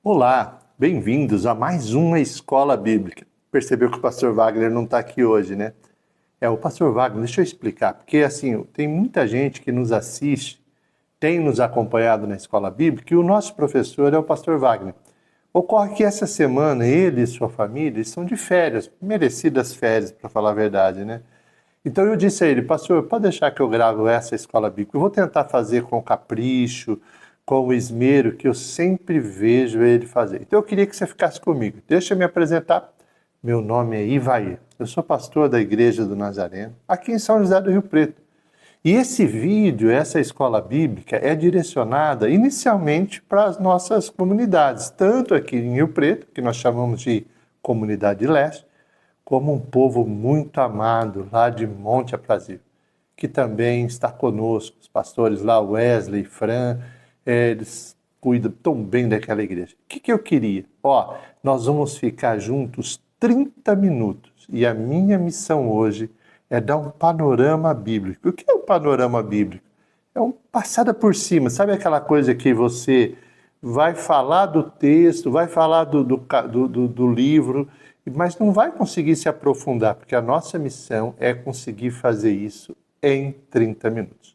Olá, bem-vindos a mais uma Escola Bíblica. Percebeu que o pastor Wagner não está aqui hoje, né? O pastor Wagner, deixa eu explicar, porque assim, tem muita gente que nos assiste, tem nos acompanhado na Escola Bíblica, e o nosso professor é o pastor Wagner. Ocorre que essa semana ele e sua família estão de férias, merecidas férias, para falar a verdade, né? Então eu disse a ele, pastor, pode deixar que eu gravo essa Escola Bíblica? Eu vou tentar fazer com capricho, com o esmero que eu sempre vejo ele fazer. Então eu queria que você ficasse comigo. Deixa eu me apresentar. Meu nome é Ivair. Eu sou pastor da Igreja do Nazareno, aqui em São José do Rio Preto. E esse vídeo, essa escola bíblica, é direcionada inicialmente para as nossas comunidades, tanto aqui em Rio Preto, que nós chamamos de Comunidade Leste, como um povo muito amado lá de Monte Aprazível, que também está conosco, os pastores lá, Wesley, Fran, eles cuidam tão bem daquela igreja. O que eu queria? Nós vamos ficar juntos 30 minutos e a minha missão hoje é dar um panorama bíblico. O que é um panorama bíblico? É uma passada por cima, sabe aquela coisa que você vai falar do texto, vai falar do livro, mas não vai conseguir se aprofundar, porque a nossa missão é conseguir fazer isso em 30 minutos.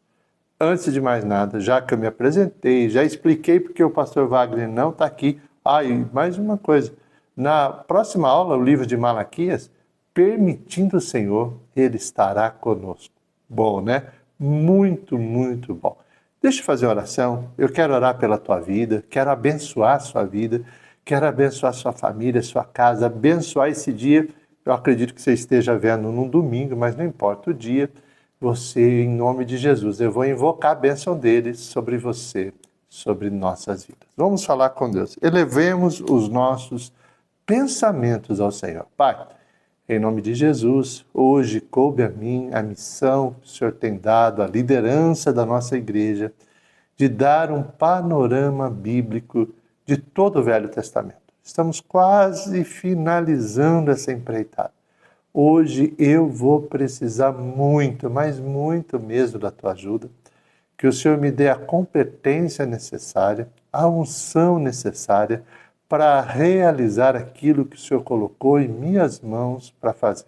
Antes de mais nada, já que eu me apresentei, já expliquei porque o pastor Wagner não está aqui. E mais uma coisa, na próxima aula, o livro de Malaquias, permitindo o Senhor, Ele estará conosco. Bom, né? Muito, muito bom. Deixa eu fazer uma oração. Eu quero orar pela tua vida, quero abençoar a sua vida, quero abençoar a sua família, a sua casa, abençoar esse dia. Eu acredito que você esteja vendo num domingo, mas não importa o dia. Você, em nome de Jesus, eu vou invocar a bênção dele sobre você, sobre nossas vidas. Vamos falar com Deus. Elevemos os nossos pensamentos ao Senhor. Pai, em nome de Jesus, hoje coube a mim a missão que o Senhor tem dado, a liderança da nossa igreja, de dar um panorama bíblico de todo o Velho Testamento. Estamos quase finalizando essa empreitada. Hoje eu vou precisar muito, mas muito mesmo da tua ajuda, que o Senhor me dê a competência necessária, a unção necessária para realizar aquilo que o Senhor colocou em minhas mãos para fazer.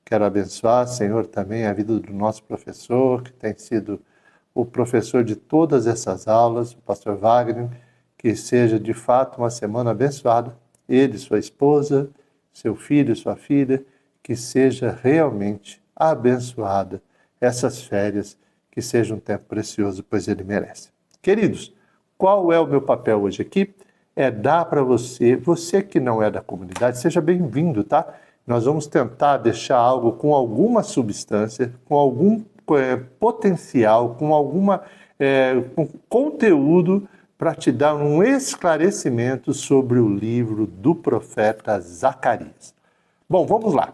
Quero abençoar, Senhor, também a vida do nosso professor, que tem sido o professor de todas essas aulas, o pastor Wagner, que seja de fato uma semana abençoada, ele, sua esposa, seu filho, sua filha, que seja realmente abençoada essas férias, que seja um tempo precioso, pois ele merece. Queridos, qual é o meu papel hoje aqui? É dar para você que não é da comunidade, seja bem-vindo, tá? Nós vamos tentar deixar algo com alguma substância, com algum potencial, com com conteúdo para te dar um esclarecimento sobre o livro do profeta Zacarias. Bom, vamos lá.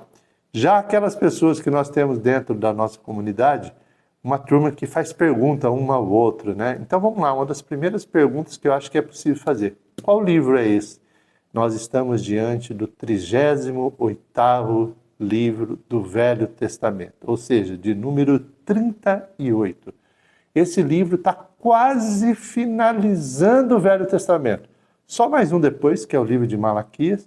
Já aquelas pessoas que nós temos dentro da nossa comunidade, uma turma que faz pergunta uma ao outro, né? Então vamos lá, uma das primeiras perguntas que eu acho que é possível fazer. Qual livro é esse? Nós estamos diante do 38º livro do Velho Testamento, ou seja, de número 38. Esse livro está quase finalizando o Velho Testamento. Só mais um depois, que é o livro de Malaquias,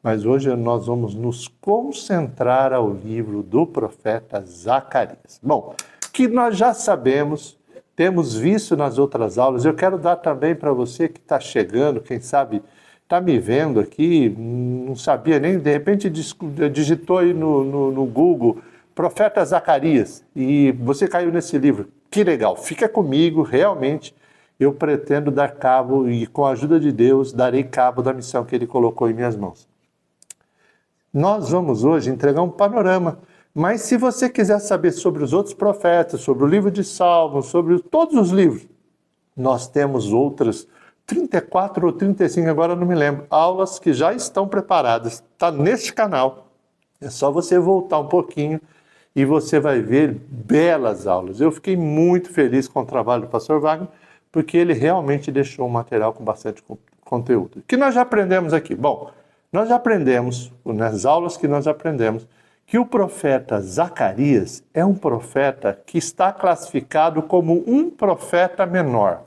mas hoje nós vamos nos concentrar ao livro do profeta Zacarias. Bom, que nós já sabemos, temos visto nas outras aulas, eu quero dar também para você que está chegando, quem sabe está me vendo aqui, não sabia nem, de repente digitou aí no Google, profeta Zacarias, e você caiu nesse livro. Que legal, fica comigo, realmente eu pretendo dar cabo, e com a ajuda de Deus, darei cabo da missão que Ele colocou em minhas mãos. Nós vamos hoje entregar um panorama, mas se você quiser saber sobre os outros profetas, sobre o livro de Salmos, sobre todos os livros, nós temos outras 34 ou 35, agora não me lembro, aulas que já estão preparadas. Está neste canal. É só você voltar um pouquinho e você vai ver belas aulas. Eu fiquei muito feliz com o trabalho do pastor Wagner, porque ele realmente deixou um material com bastante conteúdo. O que nós já aprendemos aqui? Bom, nós já aprendemos, nas aulas que nós aprendemos, que o profeta Zacarias é um profeta que está classificado como um profeta menor.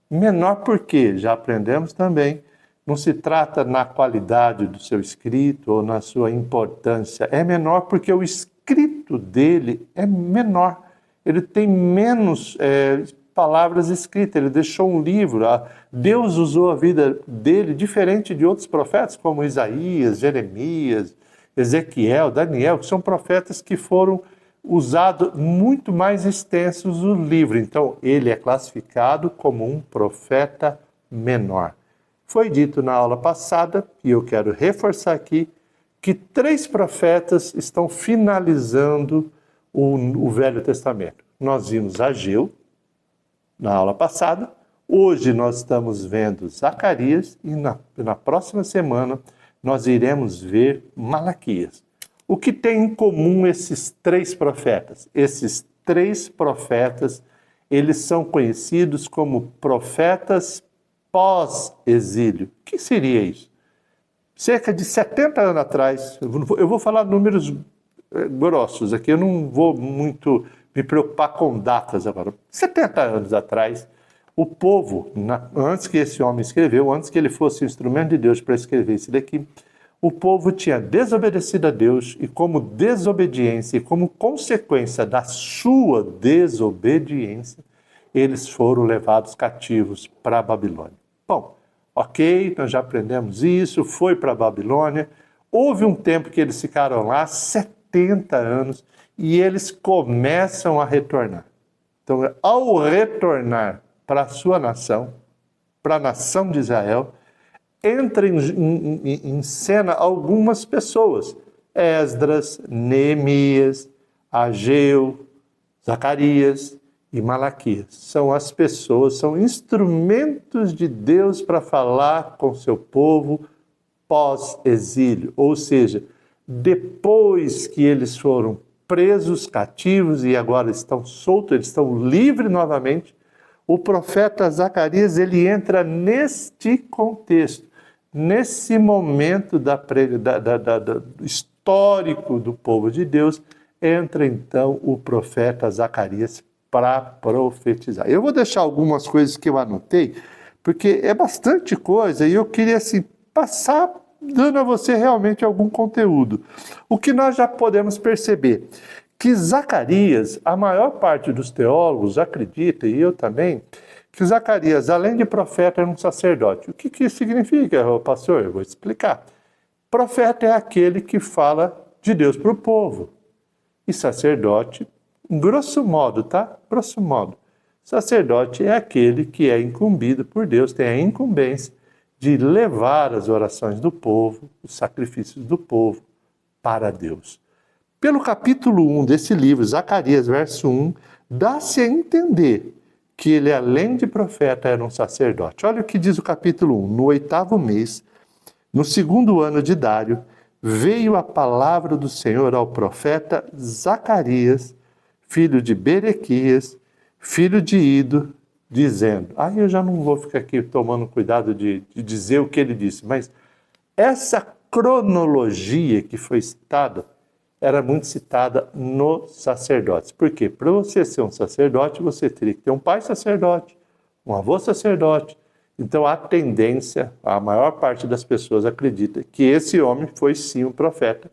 Menor porque já aprendemos também não se trata na qualidade do seu escrito ou na sua importância. É menor porque o escrito dele é menor. Ele tem menos palavras escritas. Ele deixou um livro. Deus usou a vida dele diferente de outros profetas, como Isaías, Jeremias, Ezequiel, Daniel, que são profetas que foram usados muito mais extensos no livro. Então, ele é classificado como um profeta menor. Foi dito na aula passada, e eu quero reforçar aqui, que 3 profetas estão finalizando o Velho Testamento. Nós vimos Ageu na aula passada, hoje nós estamos vendo Zacarias e na próxima semana nós iremos ver Malaquias. O que tem em comum esses 3 profetas? Esses 3 profetas, eles são conhecidos como profetas pós-exílio. O que seria isso? Cerca de 70 anos atrás, eu vou falar números grossos aqui, eu não vou muito me preocupar com datas agora. 70 anos atrás, o povo, antes que esse homem escreveu, antes que ele fosse instrumento de Deus para escrever isso daqui, o povo tinha desobedecido a Deus e como desobediência e como consequência da sua desobediência, eles foram levados cativos para a Babilônia. Bom, ok, nós já aprendemos isso, foi para a Babilônia, houve um tempo que eles ficaram lá, 70 anos, e eles começam a retornar. Então, ao retornar para a sua nação, para a nação de Israel, entra em cena algumas pessoas, Esdras, Neemias, Ageu, Zacarias e Malaquias. São as pessoas, são instrumentos de Deus para falar com seu povo pós-exílio, ou seja, depois que eles foram presos, cativos e agora estão soltos, eles estão livres novamente, o profeta Zacarias ele entra neste contexto, nesse momento do histórico do povo de Deus, entra então o profeta Zacarias para profetizar. Eu vou deixar algumas coisas que eu anotei, porque é bastante coisa e eu queria assim, passar dando a você realmente algum conteúdo. O que nós já podemos perceber, que Zacarias, a maior parte dos teólogos acredita, e eu também, que Zacarias, além de profeta, era um sacerdote. O que isso significa, pastor? Eu vou explicar. Profeta é aquele que fala de Deus para o povo. E sacerdote, grosso modo, tá? Grosso modo. Sacerdote é aquele que é incumbido por Deus, tem a incumbência de levar as orações do povo, os sacrifícios do povo para Deus. Pelo capítulo 1 desse livro, Zacarias, verso 1, dá-se a entender que ele, além de profeta, era um sacerdote. Olha o que diz o capítulo 1. No 8º mês, no 2º ano de Dário, veio a palavra do Senhor ao profeta Zacarias, filho de Berequias, filho de Ido, dizendo... Aí eu já não vou ficar aqui tomando cuidado de dizer o que ele disse, mas essa cronologia que foi citada era muito citada nos sacerdotes. Por quê? Para você ser um sacerdote, você teria que ter um pai sacerdote, um avô sacerdote. Então a tendência, a maior parte das pessoas acredita que esse homem foi sim um profeta,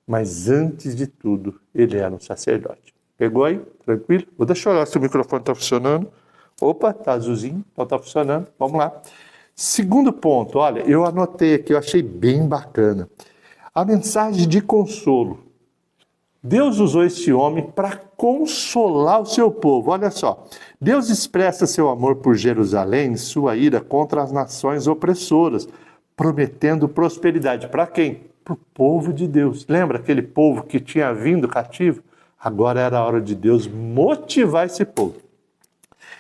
mas antes de tudo ele era um sacerdote. Pegou aí? Tranquilo? Vou deixar eu olhar se o microfone está funcionando. Opa, está azulzinho, então está funcionando. Vamos lá. Segundo ponto, olha, eu anotei aqui, eu achei bem bacana. A mensagem de consolo. Deus usou este homem para consolar o seu povo. Olha só, Deus expressa seu amor por Jerusalém, sua ira contra as nações opressoras, prometendo prosperidade. Para quem? Para o povo de Deus. Lembra aquele povo que tinha vindo cativo? Agora era a hora de Deus motivar esse povo.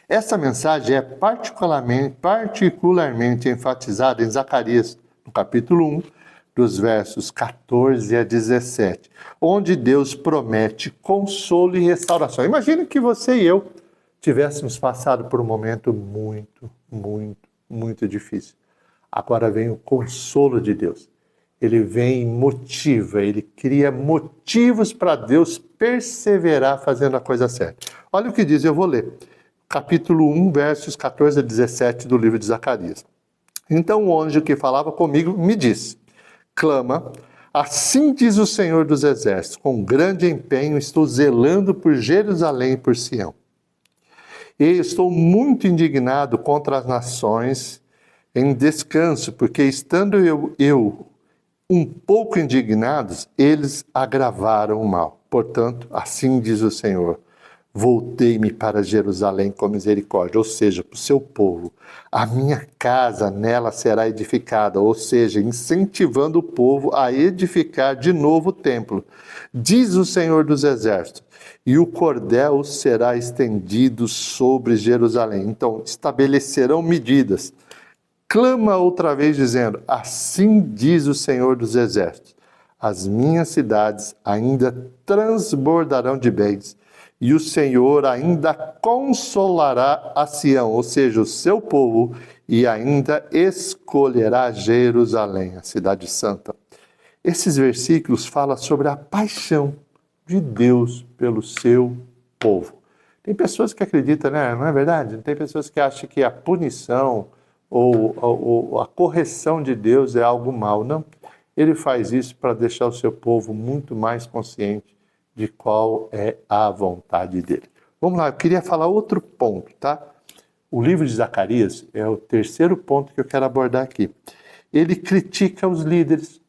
Essa mensagem é particularmente enfatizada em Zacarias, no capítulo 1, dos versos 14 a 17, onde Deus promete consolo e restauração. Imagine que você e eu tivéssemos passado por um momento muito difícil. Agora vem o consolo de Deus. Ele vem e motiva, ele cria motivos para Deus perseverar fazendo a coisa certa. Olha o que diz, eu vou ler. Capítulo 1, versos 14 a 17 do livro de Zacarias. Então o anjo que falava comigo me disse: clama, assim diz o Senhor dos Exércitos, com grande empenho estou zelando por Jerusalém e por Sião. E estou muito indignado contra as nações em descanso, porque estando eu um pouco indignados, eles agravaram o mal. Portanto, assim diz o Senhor, voltei-me para Jerusalém com misericórdia, ou seja, para o seu povo. A minha casa nela será edificada, ou seja, incentivando o povo a edificar de novo o templo. Diz o Senhor dos Exércitos, e o cordel será estendido sobre Jerusalém. Então, estabelecerão medidas. Clama outra vez dizendo, assim diz o Senhor dos Exércitos, as minhas cidades ainda transbordarão de bens, e o Senhor ainda consolará a Sião, ou seja, o seu povo, e ainda escolherá Jerusalém, a cidade santa. Esses versículos falam sobre a paixão de Deus pelo seu povo. Tem pessoas que acreditam, né? Não é verdade? Tem pessoas que acham que a punição ou a correção de Deus é algo mal. Não. Ele faz isso para deixar o seu povo muito mais consciente de qual é a vontade dele. Vamos lá, eu queria falar outro ponto, tá? O livro de Zacarias é o terceiro ponto que eu quero abordar aqui. Ele critica os líderes.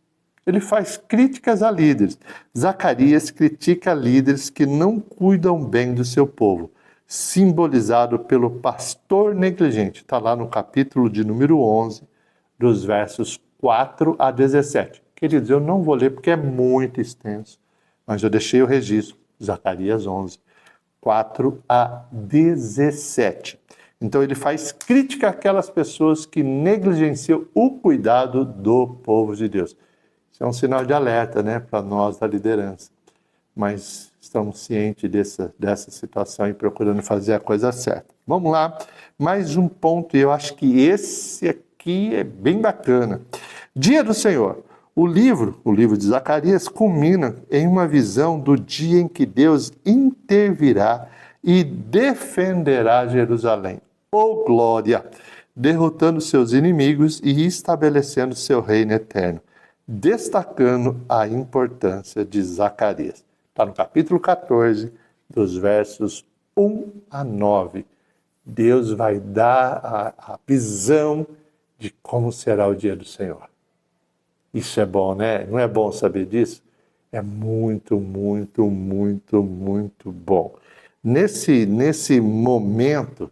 Ele faz críticas a líderes. Zacarias critica líderes que não cuidam bem do seu povo, simbolizado pelo pastor negligente. Está lá no capítulo de número 11, dos versos 4 a 17. Queridos, eu não vou ler porque é muito extenso, mas eu deixei o registro, Zacarias 11, 4 a 17. Então ele faz crítica àquelas pessoas que negligenciam o cuidado do povo de Deus. Isso é um sinal de alerta, né, para nós da liderança. Mas estamos cientes dessa situação e procurando fazer a coisa certa. Vamos lá, mais um ponto, e eu acho que esse aqui é bem bacana. Dia do Senhor. O livro de Zacarias, culmina em uma visão do dia em que Deus intervirá e defenderá Jerusalém. Oh glória! Derrotando seus inimigos e estabelecendo seu reino eterno, destacando a importância de Zacarias. Está no capítulo 14, dos versos 1 a 9. Deus vai dar a visão de como será o dia do Senhor. Isso é bom, né? Não é bom saber disso? É muito, muito, muito, muito bom. Nesse momento,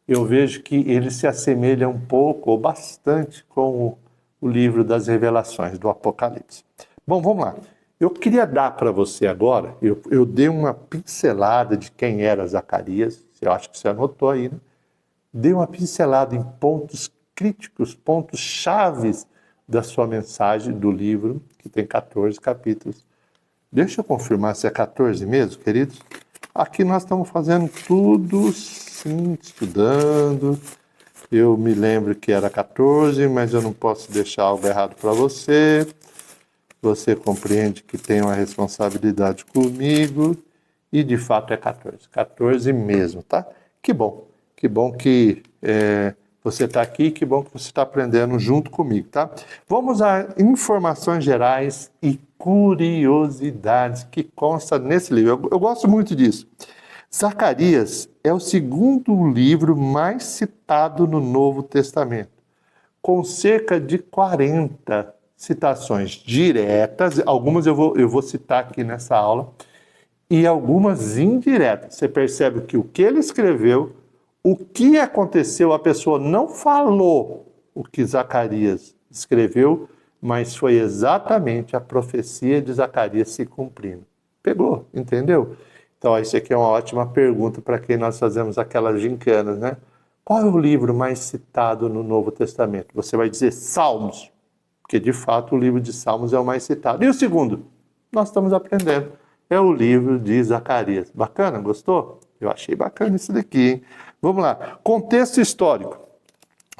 eu vejo que ele se assemelha um pouco, ou bastante, com o livro das Revelações, do Apocalipse. Bom, vamos lá. Eu queria dar para você agora, eu dei uma pincelada de quem era Zacarias, eu acho que você anotou aí, né? Dei uma pincelada em pontos críticos, pontos chaves da sua mensagem do livro, que tem 14 capítulos. Deixa eu confirmar se é 14 mesmo, queridos. Aqui nós estamos fazendo tudo, sim, estudando. Eu me lembro que era 14, mas eu não posso deixar algo errado para você. Você compreende que tem uma responsabilidade comigo. E de fato é 14. 14 mesmo, tá? Que bom que você está aqui, que bom que você está aprendendo junto comigo, tá? Vamos a informações gerais e curiosidades que consta nesse livro. Eu gosto muito disso. Zacarias é o segundo livro mais citado no Novo Testamento, com cerca de 40 citações diretas, algumas eu vou citar aqui nessa aula, e algumas indiretas. Você percebe que o que ele escreveu, o que aconteceu, a pessoa não falou o que Zacarias escreveu, mas foi exatamente a profecia de Zacarias se cumprindo. Pegou, entendeu? Então, isso aqui é uma ótima pergunta para quem nós fazemos aquelas gincanas, né? Qual é o livro mais citado no Novo Testamento? Você vai dizer Salmos, porque de fato o livro de Salmos é o mais citado. E o segundo? Nós estamos aprendendo. É o livro de Zacarias. Bacana? Gostou? Eu achei bacana isso daqui, hein? Vamos lá. Contexto histórico.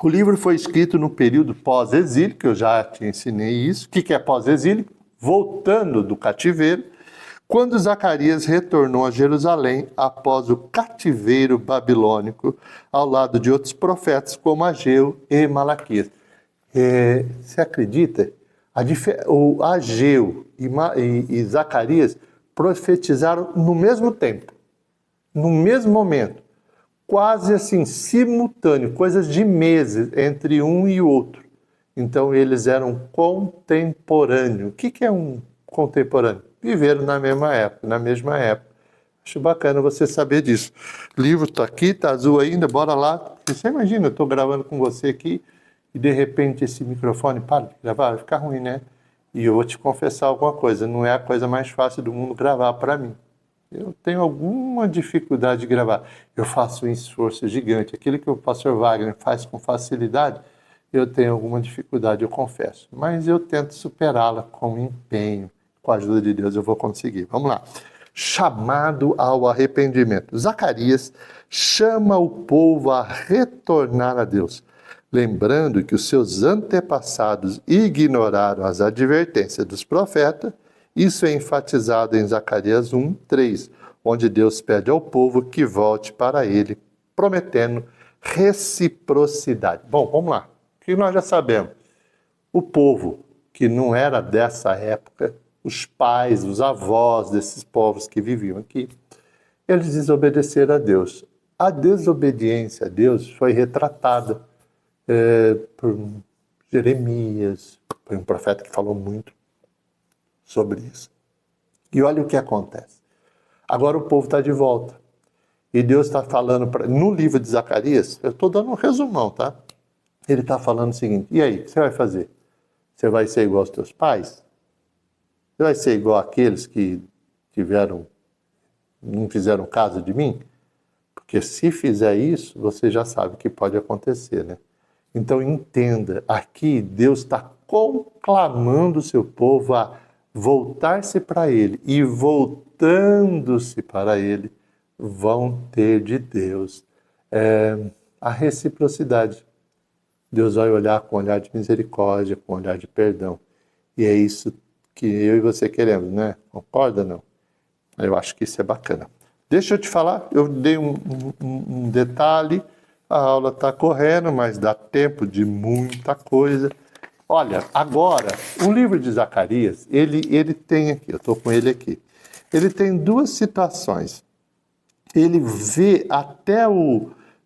O livro foi escrito no período pós-exílio, que eu já te ensinei isso. O que é pós-exílio? Voltando do cativeiro, quando Zacarias retornou a Jerusalém após o cativeiro babilônico, ao lado de outros profetas como Ageu e Malaquias. Você acredita? O Ageu e Zacarias profetizaram no mesmo tempo, no mesmo momento, quase assim, simultâneo, coisas de meses entre um e o outro. Então eles eram contemporâneos. O que é um contemporâneo? Viveram na mesma época. Acho bacana você saber disso. O livro está aqui, está azul ainda, bora lá. Você imagina, eu estou gravando com você aqui e de repente esse microfone para de gravar, vai ficar ruim, né? E eu vou te confessar alguma coisa, não é a coisa mais fácil do mundo gravar para mim. Eu tenho alguma dificuldade de gravar. Eu faço um esforço gigante. Aquilo que o pastor Wagner faz com facilidade, eu tenho alguma dificuldade, eu confesso. Mas eu tento superá-la com empenho. Com a ajuda de Deus eu vou conseguir. Vamos lá. Chamado ao arrependimento. Zacarias chama o povo a retornar a Deus, lembrando que os seus antepassados ignoraram as advertências dos profetas. Isso é enfatizado em Zacarias 1:3, onde Deus pede ao povo que volte para ele, prometendo reciprocidade. Bom, vamos lá. O que nós já sabemos? O povo que não era dessa época, os pais, os avós desses povos que viviam aqui, eles desobedeceram a Deus. A desobediência a Deus foi retratada por Jeremias, foi um profeta que falou muito sobre isso. E olha o que acontece. Agora o povo está de volta. E Deus está falando, no livro de Zacarias, eu estou dando um resumão, tá? Ele está falando o seguinte, e aí, o que você vai fazer? Você vai ser igual aos teus pais? Você vai ser igual àqueles que não fizeram caso de mim? Porque se fizer isso, você já sabe o que pode acontecer, né? Então entenda, aqui Deus está conclamando o seu povo a voltar-se para Ele. E voltando-se para Ele, vão ter de Deus a reciprocidade. Deus vai olhar com um olhar de misericórdia, com um olhar de perdão. E é isso que eu e você queremos, né? Concorda, não? Eu acho que isso é bacana. Deixa eu te falar, eu dei um detalhe, a aula está correndo, mas dá tempo de muita coisa. Olha, agora, o livro de Zacarias, ele tem aqui, eu estou com ele aqui, ele tem duas situações. Ele vê até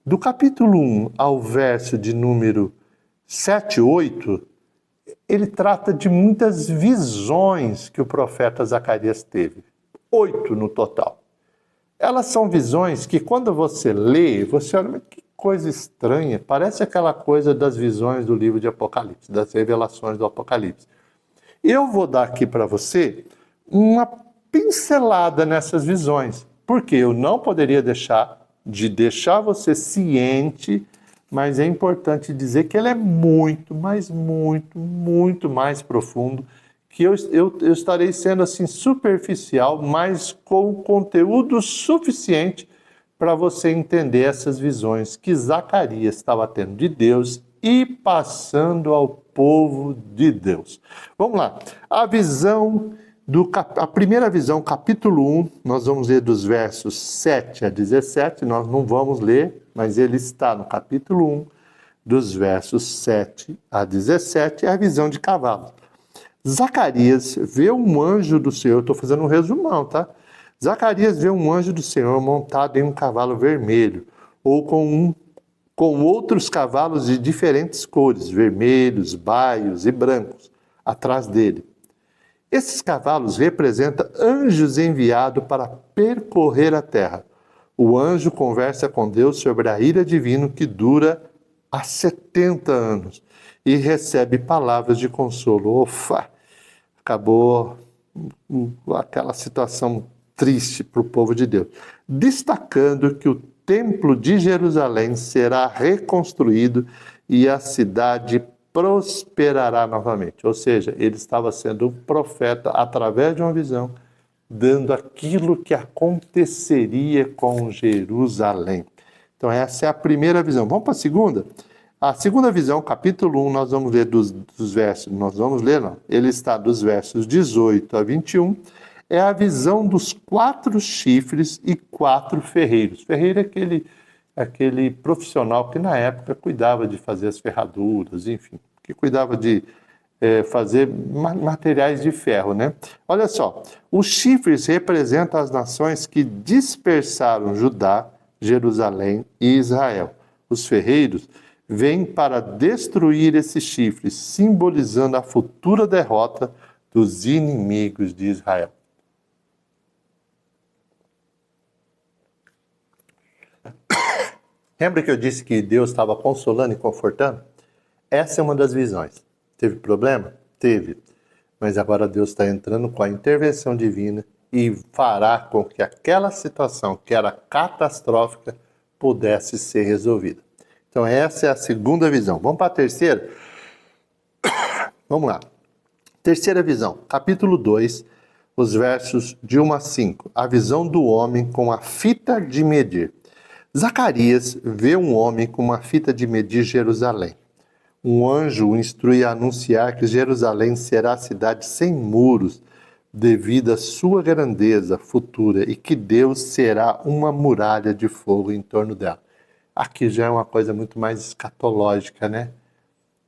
do capítulo 1 ao verso de número 7, 8, ele trata de muitas visões que o profeta Zacarias teve. 8 no total. Elas são visões que quando você lê, você olha, que coisa estranha, parece aquela coisa das visões do livro de Apocalipse, das revelações do Apocalipse. Eu vou dar aqui para você uma pincelada nessas visões, porque eu não poderia deixar você ciente, mas é importante dizer que ele é muito, mas muito, muito mais profundo, que eu estarei sendo assim superficial, mas com conteúdo suficiente para você entender essas visões que Zacarias estava tendo de Deus e passando ao povo de Deus. Vamos lá. A primeira visão, capítulo 1, nós vamos ler dos versos 7 a 17, nós não vamos ler, mas ele está no capítulo 1, dos versos 7 a 17, é a visão de cavalos. Zacarias vê um anjo do Senhor, estou fazendo um resumão, tá? Zacarias vê um anjo do Senhor montado em um cavalo vermelho, ou com outros cavalos de diferentes cores, vermelhos, baios e brancos, atrás dele. Esses cavalos representam anjos enviados para percorrer a terra. O anjo conversa com Deus sobre a ira divina que dura há 70 anos e recebe palavras de consolo. Ufa! Acabou aquela situação triste para o povo de Deus. Destacando que o templo de Jerusalém será reconstruído e a cidade prosperará novamente. Ou seja, ele estava sendo um profeta através de uma visão, dando aquilo que aconteceria com Jerusalém. Então essa é a primeira visão. Vamos para a segunda? A segunda visão, capítulo 1, nós vamos ler dos versos, ele está dos versos 18 a 21, é a visão dos 4 chifres e 4 ferreiros. Ferreiro é aquele profissional que na época cuidava de fazer as ferraduras, enfim, que cuidava de fazer materiais de ferro, né? Olha só, os chifres representam as nações que dispersaram Judá, Jerusalém e Israel. Os ferreiros vêm para destruir esses chifres, simbolizando a futura derrota dos inimigos de Israel. Lembra que eu disse que Deus estava consolando e confortando? Essa é uma das visões. Teve problema? Teve. Mas agora Deus está entrando com a intervenção divina e fará com que aquela situação que era catastrófica pudesse ser resolvida. Então essa é a segunda visão. Vamos para a terceira? Vamos lá. Terceira visão, capítulo 2, os versos de 1 a 5. A visão do homem com a fita de medir. Zacarias vê um homem com uma fita de medir Jerusalém. Um anjo o instrui a anunciar que Jerusalém será a cidade sem muros, devido à sua grandeza futura, e que Deus será uma muralha de fogo em torno dela. Aqui já é uma coisa muito mais escatológica, né?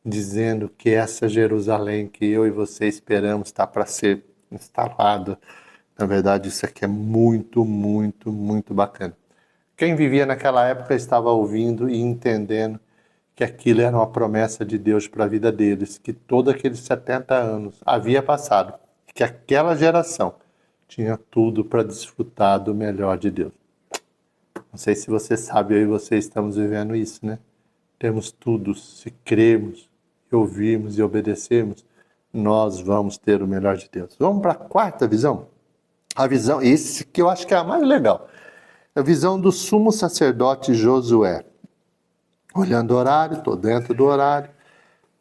Dizendo que essa Jerusalém que eu e você esperamos está para ser instalada. Na verdade, isso aqui é muito, muito, muito bacana. Quem vivia naquela época estava ouvindo e entendendo que aquilo era uma promessa de Deus para a vida deles, que todos aqueles 70 anos havia passado, que aquela geração tinha tudo para desfrutar do melhor de Deus. Não sei se você sabe, eu e você estamos vivendo isso, né? Temos tudo, se crermos, ouvirmos e obedecermos, nós vamos ter o melhor de Deus. Vamos para a quarta visão? A visão, esse que eu acho que é a mais legal, a visão do sumo sacerdote Josué. Olhando o horário, estou dentro do horário.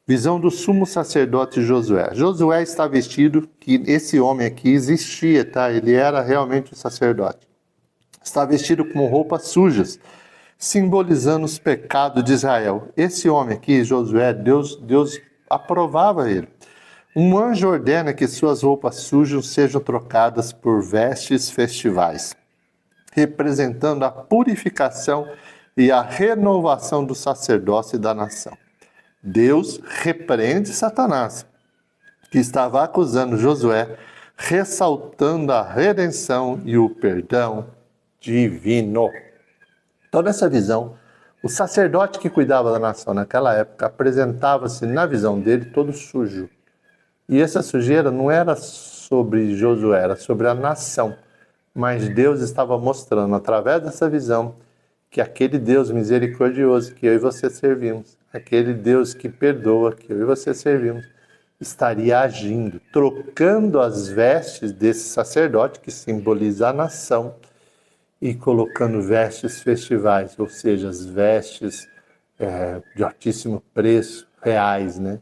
Visão do sumo sacerdote Josué. Josué está vestido, que esse homem aqui existia, tá? Ele era realmente um sacerdote. Está vestido com roupas sujas, simbolizando os pecados de Israel. Esse homem aqui, Josué, Deus aprovava ele. Um anjo ordena que suas roupas sujas sejam trocadas por vestes festivais, representando a purificação e a renovação do sacerdócio e da nação. Deus repreende Satanás, que estava acusando Josué, ressaltando a redenção e o perdão divino. Então, nessa visão, o sacerdote que cuidava da nação naquela época apresentava-se, na visão dele, todo sujo. E essa sujeira não era sobre Josué, era sobre a nação. Mas Deus estava mostrando, através dessa visão, que aquele Deus misericordioso que eu e você servimos, aquele Deus que perdoa que eu e você servimos, estaria agindo, trocando as vestes desse sacerdote que simboliza a nação e colocando vestes festivais, ou seja, as vestes de altíssimo preço, reais, né?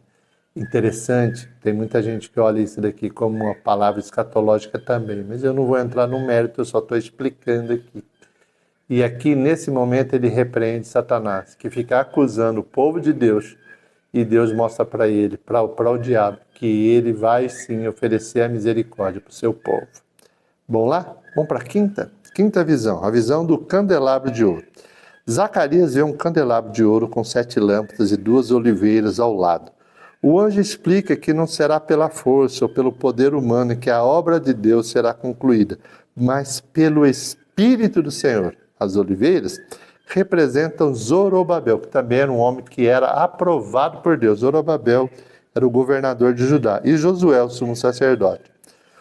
Interessante, tem muita gente que olha isso daqui como uma palavra escatológica também, mas eu não vou entrar no mérito, eu só estou explicando aqui. E aqui, nesse momento, ele repreende Satanás, que fica acusando o povo de Deus, e Deus mostra para ele, para o diabo, que ele vai sim oferecer a misericórdia para o seu povo. Bom lá? Vamos para a quinta visão, a visão do candelabro de ouro. Zacarias vê um candelabro de ouro com 7 lâmpadas e 2 oliveiras ao lado. O anjo explica que não será pela força ou pelo poder humano que a obra de Deus será concluída, mas pelo Espírito do Senhor. As oliveiras representam Zorobabel, que também era um homem que era aprovado por Deus. Zorobabel era o governador de Judá e Josué, o sumo sacerdote.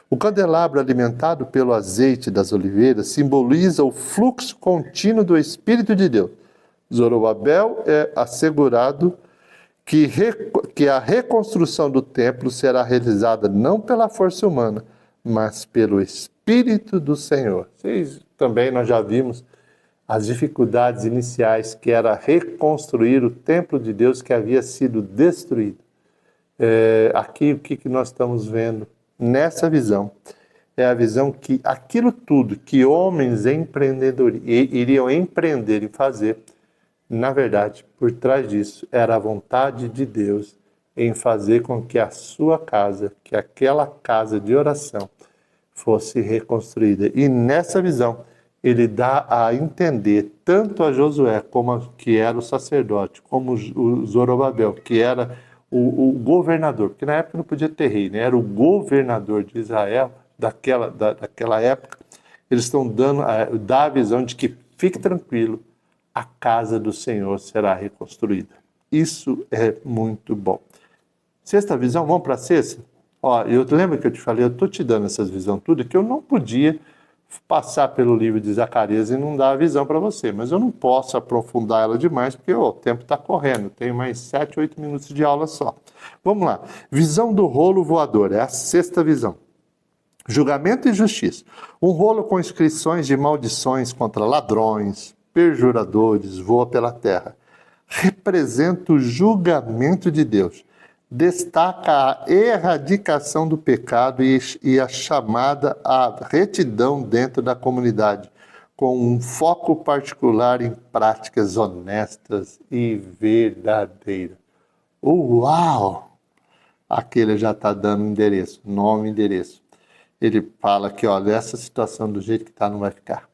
O candelabro alimentado pelo azeite das oliveiras simboliza o fluxo contínuo do Espírito de Deus. Zorobabel é assegurado que a reconstrução do templo será realizada não pela força humana, mas pelo Espírito do Senhor. Também nós já vimos as dificuldades iniciais, que era reconstruir o templo de Deus que havia sido destruído. Aqui o que nós estamos vendo nessa visão? É a visão que aquilo tudo que homens empreendedores iriam empreender e fazer, na verdade, por trás disso, era a vontade de Deus em fazer com que a sua casa, que aquela casa de oração, fosse reconstruída. E nessa visão, ele dá a entender, tanto a Josué, como que era o sacerdote, como o Zorobabel, que era o governador, porque na época não podia ter rei, né? Era o governador de Israel, daquela época. Eles estão dá a visão de que, fique tranquilo, a casa do Senhor será reconstruída. Isso é muito bom. Sexta visão, vamos para a sexta? Ó, eu lembro que eu te falei, eu estou te dando essas visões tudo, que eu não podia passar pelo livro de Zacarias e não dar a visão para você, mas eu não posso aprofundar ela demais, porque o tempo está correndo, tenho mais 7, 8 minutos de aula só. Vamos lá, visão do rolo voador, é a sexta visão. Julgamento e justiça. Um rolo com inscrições de maldições contra ladrões, perjuradores, voa pela terra. Representa o julgamento de Deus. Destaca a erradicação do pecado e a chamada à retidão dentro da comunidade, com um foco particular em práticas honestas e verdadeiras. Uau! Aquele já está dando endereço, nome e endereço. Ele fala que, olha, essa situação do jeito que está não vai ficar.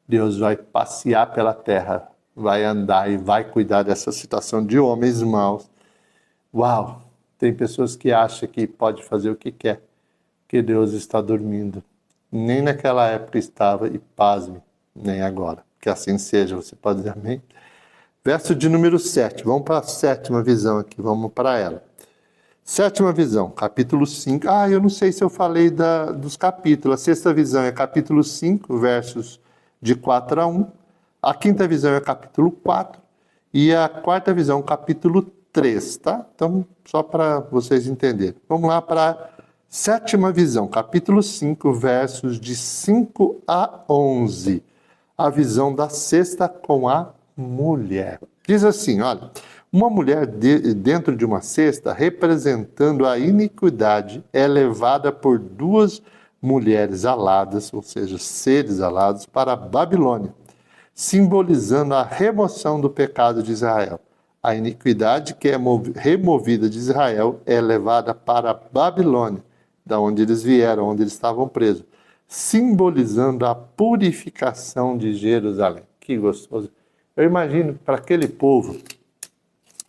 Deus vai passear pela terra, vai andar e vai cuidar dessa situação de homens maus. Uau! Tem pessoas que acham que pode fazer o que quer, que Deus está dormindo. Nem naquela época estava, e pasme, nem agora. Que assim seja, você pode dizer amém? Verso de número 7, vamos para a sétima visão aqui, vamos para ela. Sétima visão, capítulo 5. Eu não sei se eu falei dos capítulos. A sexta visão é capítulo 5, versos de 4 a 1. A quinta visão é capítulo 4. E a quarta visão, capítulo 3, tá? Então, só para vocês entenderem. Vamos lá para a sétima visão, capítulo 5, versos de 5 a 11. A visão da sexta com a mulher. Diz assim, olha... Uma mulher dentro de uma cesta, representando a iniquidade, é levada por duas mulheres aladas, ou seja, seres alados, para a Babilônia, simbolizando a remoção do pecado de Israel. A iniquidade que é removida de Israel é levada para a Babilônia, da onde eles vieram, onde eles estavam presos, simbolizando a purificação de Jerusalém. Que gostoso! Eu imagino para aquele povo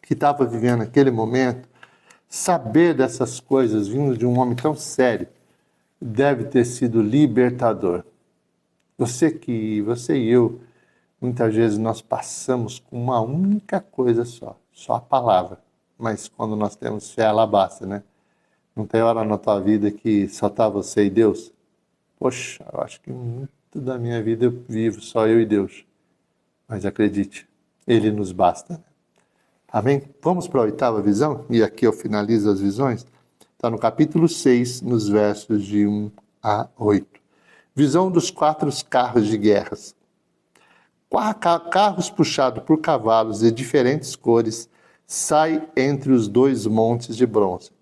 que estava vivendo aquele momento, saber dessas coisas vindo de um homem tão sério, deve ter sido libertador. Você e eu, muitas vezes nós passamos com uma única coisa só a palavra. Mas quando nós temos fé, ela basta, né? Não tem hora na tua vida que só está você e Deus? Poxa, eu acho que muito da minha vida eu vivo só eu e Deus. Mas acredite, Ele nos basta, né? Amém? Vamos para a oitava visão? E aqui eu finalizo as visões. Está no capítulo 6, nos versos de 1 a 8. Visão dos 4 carros de guerras. Carros puxados por cavalos de diferentes cores saem entre os 2 montes de bronze.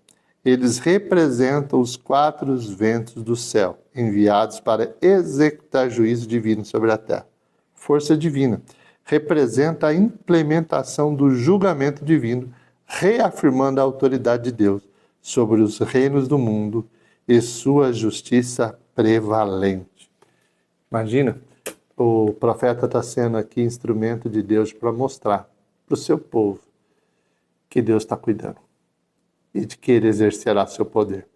Eles representam os 4 ventos do céu, enviados para executar juízo divino sobre a terra. Força divina. Representa a implementação do julgamento divino, reafirmando a autoridade de Deus sobre os reinos do mundo e sua justiça prevalente. Imagina, o profeta está sendo aqui instrumento de Deus para mostrar para o seu povo que Deus está cuidando e de que Ele exercerá seu poder.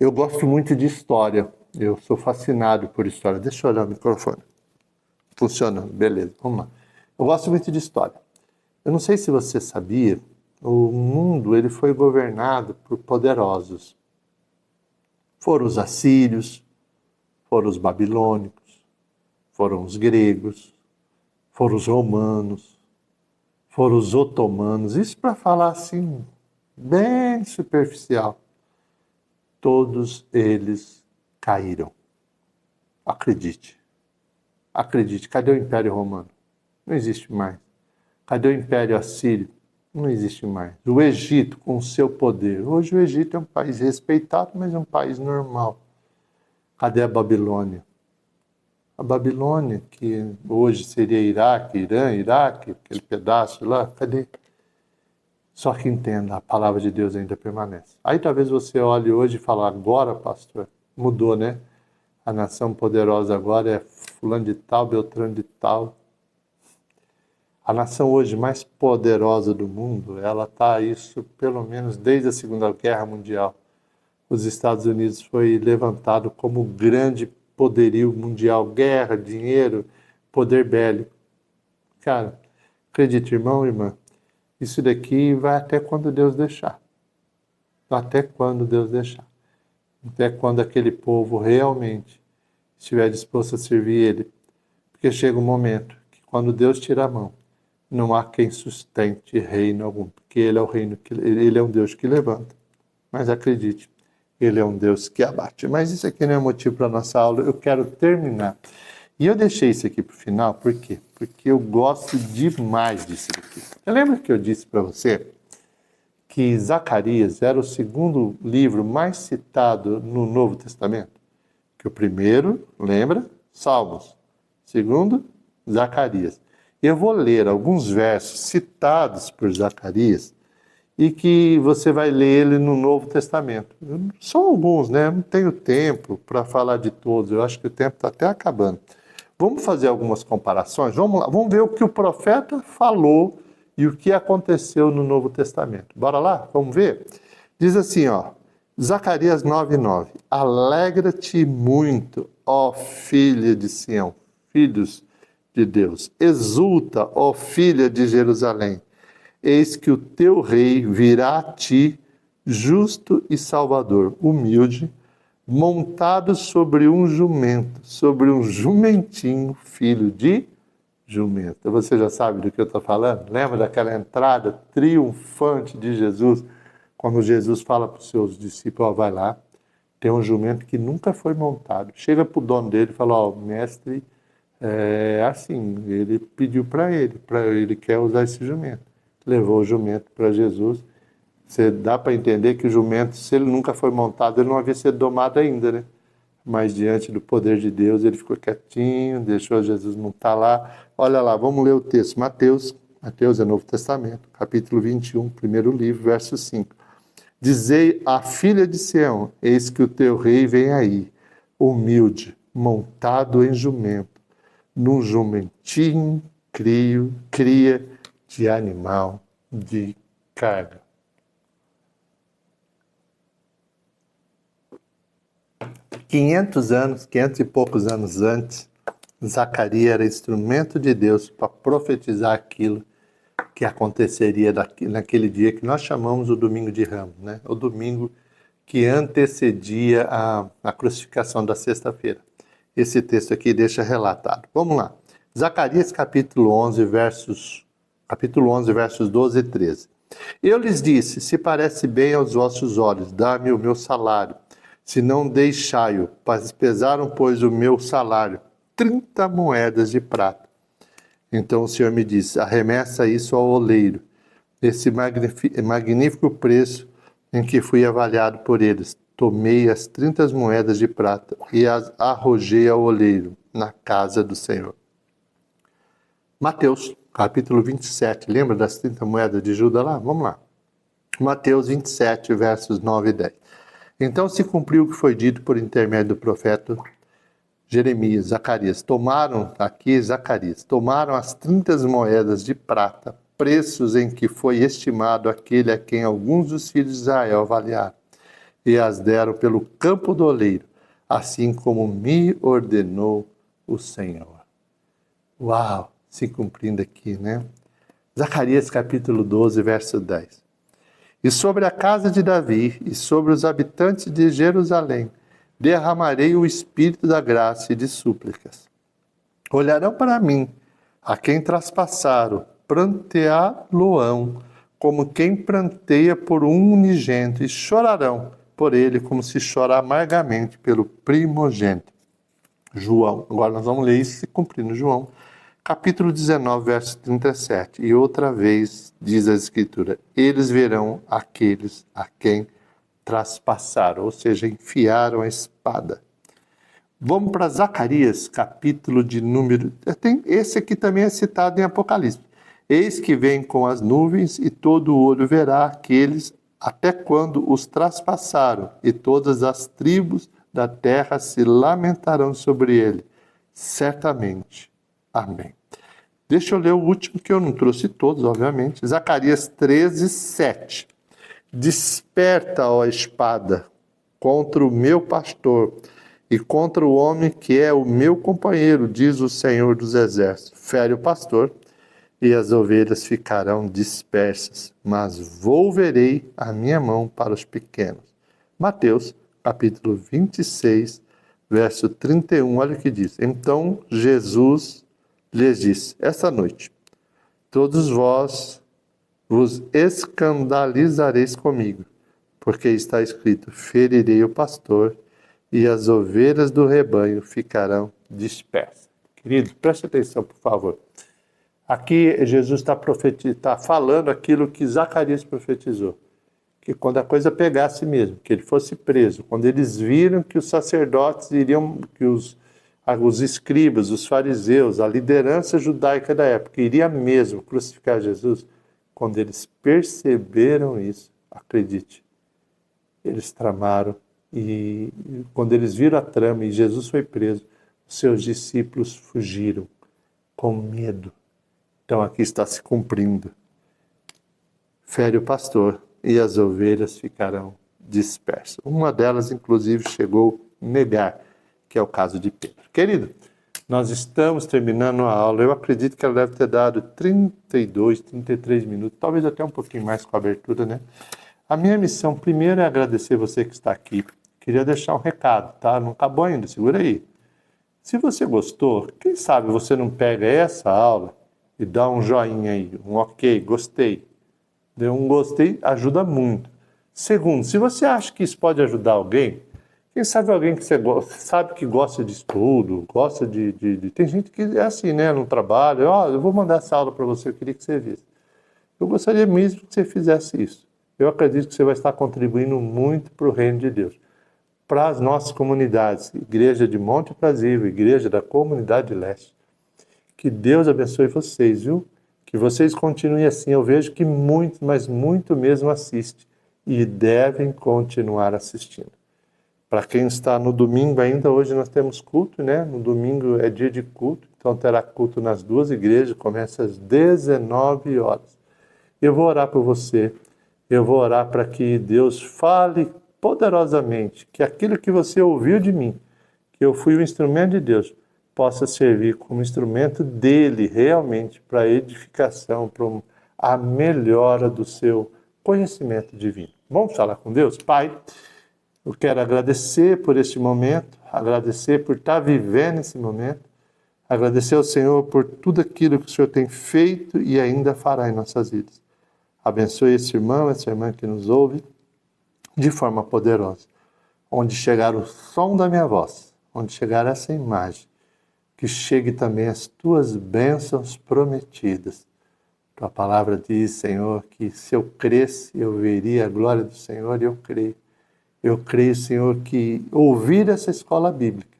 Eu gosto muito de história, eu sou fascinado por história. Deixa eu olhar o microfone. Funcionando, beleza, vamos lá. Eu gosto muito de história. Eu não sei se você sabia, o mundo ele foi governado por poderosos. Foram os assírios, foram os babilônicos, foram os gregos, foram os romanos, foram os otomanos. Isso para falar assim, bem superficial. Todos eles caíram. Acredite. Acredite, cadê o Império Romano? Não existe mais. Cadê o Império Assírio? Não existe mais. O Egito, com o seu poder. Hoje o Egito é um país respeitado, mas é um país normal. Cadê a Babilônia? A Babilônia, que hoje seria Iraque, Irã, Iraque, aquele pedaço lá, cadê? Só que entenda, a palavra de Deus ainda permanece. Aí talvez você olhe hoje e fale, agora, pastor, mudou, né? A nação poderosa agora é fulano de tal, beltrano de tal. A nação hoje mais poderosa do mundo, ela está isso pelo menos desde a Segunda Guerra Mundial. Os Estados Unidos foi levantado como grande poderio mundial, guerra, dinheiro, poder bélico. Cara, acredite, irmão e irmã, isso daqui vai até quando Deus deixar. Até quando Deus deixar. Até quando aquele povo realmente estiver disposto a servir Ele. Porque chega um momento que quando Deus tira a mão, não há quem sustente reino algum. Porque Ele é o reino, Ele é um Deus que levanta. Mas acredite, Ele é um Deus que abate. Mas isso aqui não é motivo para a nossa aula, eu quero terminar. E eu deixei isso aqui para o final, por quê? Porque eu gosto demais disso aqui. Você lembra que eu disse para você que Zacarias era o segundo livro mais citado no Novo Testamento? Que o primeiro, lembra? Salmos. Segundo, Zacarias. Eu vou ler alguns versos citados por Zacarias e que você vai ler ele no Novo Testamento. São alguns, né? Eu não tenho tempo para falar de todos, eu acho que o tempo está até acabando. Vamos fazer algumas comparações? Vamos lá, vamos ver o que o profeta falou e o que aconteceu no Novo Testamento. Bora lá? Vamos ver? Diz assim, ó, Zacarias 9:9. Alegra-te muito, ó filha de Sião, filhos de Deus. Exulta, ó filha de Jerusalém. Eis que o teu rei virá a ti, justo e salvador, humilde, montado sobre um jumento, sobre um jumentinho, filho de jumento. Você já sabe do que eu estou falando? Lembra daquela entrada triunfante de Jesus, quando Jesus fala para os seus discípulos, ó, vai lá, tem um jumento que nunca foi montado. Chega para o dono dele e fala, ó, mestre, assim, ele pediu para ele quer usar esse jumento. Levou o jumento para Jesus. Você dá para entender que o jumento, se ele nunca foi montado, ele não havia sido domado ainda, né? Mas diante do poder de Deus, ele ficou quietinho, deixou Jesus montar lá. Olha lá, vamos ler o texto. Mateus é Novo Testamento, capítulo 21, primeiro livro, verso 5. Dizei à filha de Sião, eis que o teu rei vem aí, humilde, montado em jumento, num jumentinho, cria de animal de carga. 500 e poucos anos antes, Zacarias era instrumento de Deus para profetizar aquilo que aconteceria naquele dia que nós chamamos o Domingo de Ramos, né? O domingo que antecedia a crucificação da sexta-feira. Esse texto aqui deixa relatado. Vamos lá. Zacarias capítulo 11, versos 12 e 13. Eu lhes disse, se parece bem aos vossos olhos, dá-me o meu salário. Se não deixai-o, pesaram, pois, o meu salário, 30 moedas de prata. Então o Senhor me disse, arremessa isso ao oleiro, esse magnífico preço em que fui avaliado por eles. Tomei as 30 moedas de prata e as arrojei ao oleiro, na casa do Senhor. Mateus, capítulo 27, lembra das 30 moedas de Judas lá? Vamos lá. Mateus 27, versos 9 e 10. Então se cumpriu o que foi dito por intermédio do profeta Jeremias, Zacarias. Tomaram as 30 moedas de prata, preços em que foi estimado aquele a quem alguns dos filhos de Israel avaliaram, e as deram pelo campo do oleiro, assim como me ordenou o Senhor. Uau, se cumprindo aqui, né? Zacarias capítulo 12, verso 10. E sobre a casa de Davi e sobre os habitantes de Jerusalém derramarei o espírito da graça e de súplicas. Olharão para mim, a quem traspassaram, pranteá-lo-ão, como quem pranteia por um unigênito, e chorarão por ele, como se chora amargamente pelo primogênito. João, agora nós vamos ler isso se cumprindo. João, capítulo 19, verso 37. E outra vez, diz a Escritura, eles verão aqueles a quem traspassaram, ou seja, enfiaram a espada. Vamos para Zacarias, capítulo de número... Esse aqui também é citado em Apocalipse. Eis que vem com as nuvens e todo o olho verá aqueles até quando os traspassaram, e todas as tribos da terra se lamentarão sobre ele. Certamente. Amém. Deixa eu ler o último, que eu não trouxe todos, obviamente. Zacarias 13, 7. Desperta, ó espada, contra o meu pastor e contra o homem que é o meu companheiro, diz o Senhor dos Exércitos. Fere o pastor e as ovelhas ficarão dispersas, mas volverei a minha mão para os pequenos. Mateus, capítulo 26, verso 31, olha o que diz. Então Jesus lhes disse, esta noite, todos vós vos escandalizareis comigo, porque está escrito, ferirei o pastor e as ovelhas do rebanho ficarão dispersas. Queridos, preste atenção, por favor. Aqui Jesus está falando aquilo que Zacarias profetizou, que quando a coisa pegasse mesmo, que ele fosse preso, quando eles viram que os sacerdotes iriam, que os escribas, os fariseus, a liderança judaica da época, iria mesmo crucificar Jesus, quando eles perceberam isso, acredite, eles tramaram e quando eles viram a trama e Jesus foi preso, os seus discípulos fugiram com medo. Então aqui está se cumprindo. Fere o pastor e as ovelhas ficarão dispersas. Uma delas, inclusive, chegou a negar, que é o caso de Pedro. Querido, nós estamos terminando a aula. Eu acredito que ela deve ter dado 32, 33 minutos, talvez até um pouquinho mais com a abertura, né? A minha missão, primeiro, é agradecer você que está aqui. Queria deixar um recado, tá? Não acabou ainda, segura aí. Se você gostou, quem sabe você não pega essa aula e dá um joinha aí, um ok, gostei. Deu um gostei, ajuda muito. Segundo, se você acha que isso pode ajudar alguém, quem sabe alguém que você sabe que gosta de estudo, gosta de... Tem gente que é assim, né, no trabalho, eu vou mandar essa aula para você, eu queria que você visse. Eu gostaria mesmo que você fizesse isso. Eu acredito que você vai estar contribuindo muito para o reino de Deus. Para as nossas comunidades, Igreja de Monte Prazível, Igreja da Comunidade Leste. Que Deus abençoe vocês, viu? Que vocês continuem assim. Eu vejo que muito, mas muito mesmo assiste e devem continuar assistindo. Para quem está no domingo ainda, hoje nós temos culto, né? No domingo é dia de culto, então terá culto nas duas igrejas, começa às 19 horas. Eu vou orar por você, eu vou orar para que Deus fale poderosamente, que aquilo que você ouviu de mim, que eu fui o instrumento de Deus, possa servir como instrumento dele realmente para a edificação, para a melhora do seu conhecimento divino. Vamos falar com Deus? Pai, eu quero agradecer por este momento, agradecer por estar vivendo esse momento, agradecer ao Senhor por tudo aquilo que o Senhor tem feito e ainda fará em nossas vidas. Abençoe esse irmão, essa irmã que nos ouve de forma poderosa. Onde chegar o som da minha voz, onde chegar essa imagem, que chegue também as tuas bênçãos prometidas. Tua palavra diz, Senhor, que se eu cresce, eu veria a glória do Senhor, e eu creio. Eu creio, Senhor, que ouvir essa escola bíblica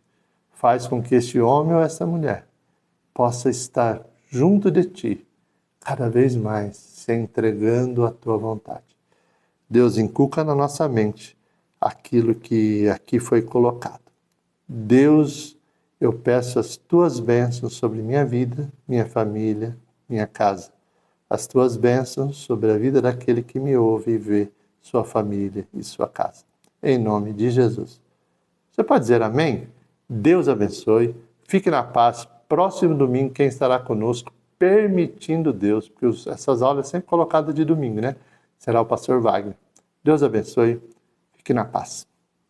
faz com que este homem ou essa mulher possa estar junto de Ti, cada vez mais, se entregando à Tua vontade. Deus, inculca na nossa mente aquilo que aqui foi colocado. Deus, eu peço as Tuas bênçãos sobre minha vida, minha família, minha casa. As Tuas bênçãos sobre a vida daquele que me ouve e vê sua família e sua casa. Em nome de Jesus. Você pode dizer amém? Deus abençoe. Fique na paz. Próximo domingo, quem estará conosco, permitindo Deus, porque essas aulas são sempre colocadas de domingo, né? Será o pastor Wagner. Deus abençoe. Fique na paz.